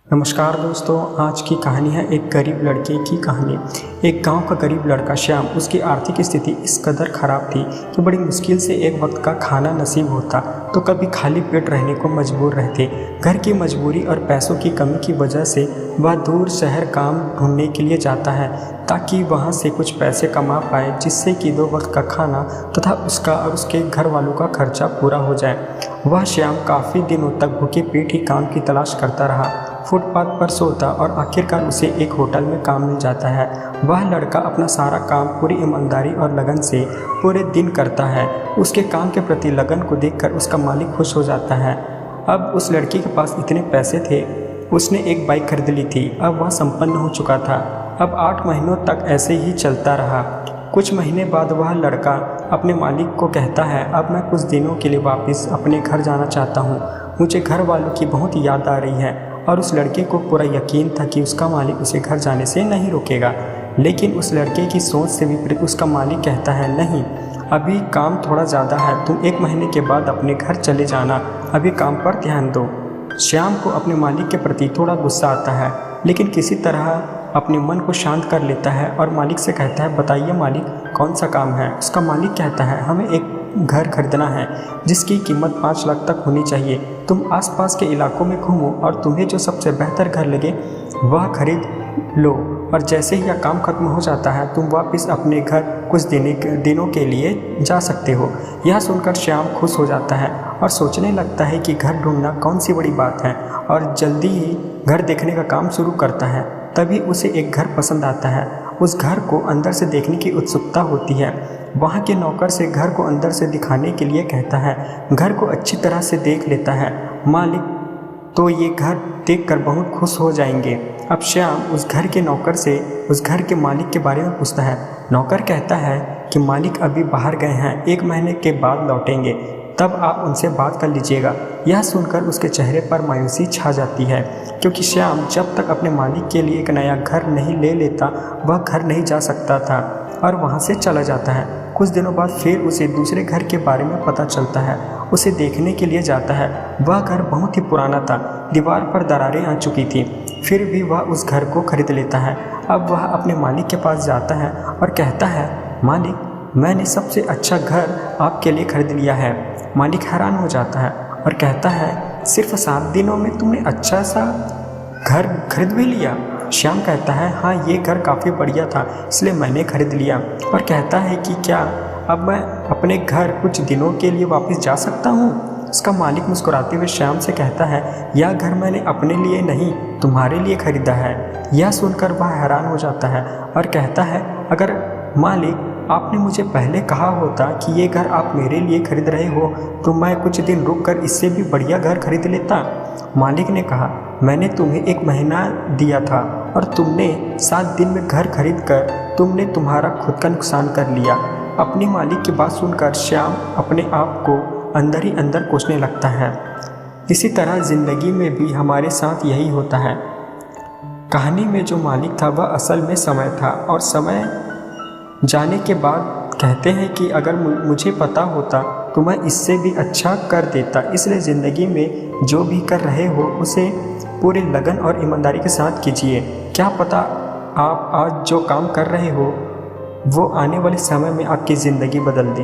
नमस्कार दोस्तों, आज की कहानी है एक गरीब लड़के की कहानी। एक गांव का गरीब लड़का श्याम, उसकी आर्थिक स्थिति इस कदर ख़राब थी कि बड़ी मुश्किल से एक वक्त का खाना नसीब होता तो कभी खाली पेट रहने को मजबूर रहते। घर की मजबूरी और पैसों की कमी की वजह से वह दूर शहर काम ढूंढने के लिए जाता है ताकि वहां से कुछ पैसे कमा पाए, जिससे कि 2 वक्त का खाना तथा उसका और उसके घर वालों का खर्चा पूरा हो जाए। वह श्याम काफ़ी दिनों तक भूखे पेट ही काम की तलाश करता रहा। फुटपाथ पर सोता और आखिरकार उसे एक होटल में काम मिल जाता है। वह लड़का अपना सारा काम पूरी ईमानदारी और लगन से पूरे दिन करता है। उसके काम के प्रति लगन को देखकर उसका मालिक खुश हो जाता है। अब उस लड़के के पास इतने पैसे थे, उसने एक बाइक खरीद ली थी। अब वह संपन्न हो चुका था। अब 8 महीनों तक ऐसे ही चलता रहा। कुछ महीने बाद वह लड़का अपने मालिक को कहता है, अब मैं कुछ दिनों के लिए वापस अपने घर जाना चाहता हूँ। मुझे घर वालों की बहुत याद आ रही है। और उस लड़के को पूरा यकीन था कि उसका मालिक उसे घर जाने से नहीं रोकेगा। लेकिन उस लड़के की सोच से विपरीत उसका मालिक कहता है, नहीं, अभी काम थोड़ा ज़्यादा है, तुम 1 महीने के बाद अपने घर चले जाना, अभी काम पर ध्यान दो। श्याम को अपने मालिक के प्रति थोड़ा गुस्सा आता है, लेकिन किसी तरह अपने मन को शांत कर लेता है और मालिक से कहता है, बताइए मालिक, कौन सा काम है। उसका मालिक कहता है, हमें एक घर खरीदना है जिसकी कीमत 5 लाख तक होनी चाहिए। तुम आसपास के इलाकों में घूमो और तुम्हें जो सबसे बेहतर घर लगे वह खरीद लो, और जैसे ही यह काम खत्म हो जाता है तुम वापस अपने घर कुछ दिनों के लिए जा सकते हो। यह सुनकर श्याम खुश हो जाता है और सोचने लगता है कि घर ढूंढना कौन सी बड़ी बात है, और जल्दी ही घर देखने का काम शुरू करता है। तभी उसे एक घर पसंद आता है। उस घर को अंदर से देखने की उत्सुकता होती है। वहाँ के नौकर से घर को अंदर से दिखाने के लिए कहता है। घर को अच्छी तरह से देख लेता है। मालिक तो ये घर देखकर बहुत खुश हो जाएंगे। अब श्याम उस घर के नौकर से उस घर के मालिक के बारे में पूछता है। नौकर कहता है कि मालिक अभी बाहर गए हैं, 1 महीने के बाद लौटेंगे, तब आप उनसे बात कर लीजिएगा। यह सुनकर उसके चेहरे पर मायूसी छा जाती है, क्योंकि श्याम जब तक अपने मालिक के लिए एक नया घर नहीं ले लेता वह घर नहीं जा सकता था और वहां से चला जाता है। कुछ दिनों बाद फिर उसे दूसरे घर के बारे में पता चलता है। उसे देखने के लिए जाता है। वह घर बहुत ही पुराना था, दीवार पर दरारें आ चुकी थी, फिर भी वह उस घर को खरीद लेता है। अब वह अपने मालिक के पास जाता है और कहता है, मालिक, मैंने सबसे अच्छा घर आपके लिए खरीद लिया है। मालिक हैरान हो जाता है और कहता है, सिर्फ 7 दिनों में तुमने अच्छा सा घर खरीद भी लिया। श्याम कहता है, हाँ, ये घर काफ़ी बढ़िया था इसलिए मैंने खरीद लिया। और कहता है कि क्या अब मैं अपने घर कुछ दिनों के लिए वापस जा सकता हूँ। उसका मालिक मुस्कुराते हुए श्याम से कहता है, यह घर मैंने अपने लिए नहीं तुम्हारे लिए खरीदा है। यह सुनकर वह हैरान हो जाता है और कहता है, अगर मालिक आपने मुझे पहले कहा होता कि ये घर आप मेरे लिए खरीद रहे हो तो मैं कुछ दिन रुककर इससे भी बढ़िया घर खरीद लेता। मालिक ने कहा, मैंने तुम्हें 1 महीना दिया था और तुमने 7 दिन में घर खरीद कर तुमने तुम्हारा खुद का नुकसान कर लिया। अपनी मालिक की बात सुनकर श्याम अपने आप को अंदर ही अंदर कोसने लगता है। इसी तरह ज़िंदगी में भी हमारे साथ यही होता है। कहानी में जो मालिक था वह असल में समय था, और समय जाने के बाद कहते हैं कि अगर मुझे पता होता तो मैं इससे भी अच्छा कर देता। इसलिए ज़िंदगी में जो भी कर रहे हो उसे पूरे लगन और ईमानदारी के साथ कीजिए। क्या पता आप आज जो काम कर रहे हो वो आने वाले समय में आपकी ज़िंदगी बदल दे।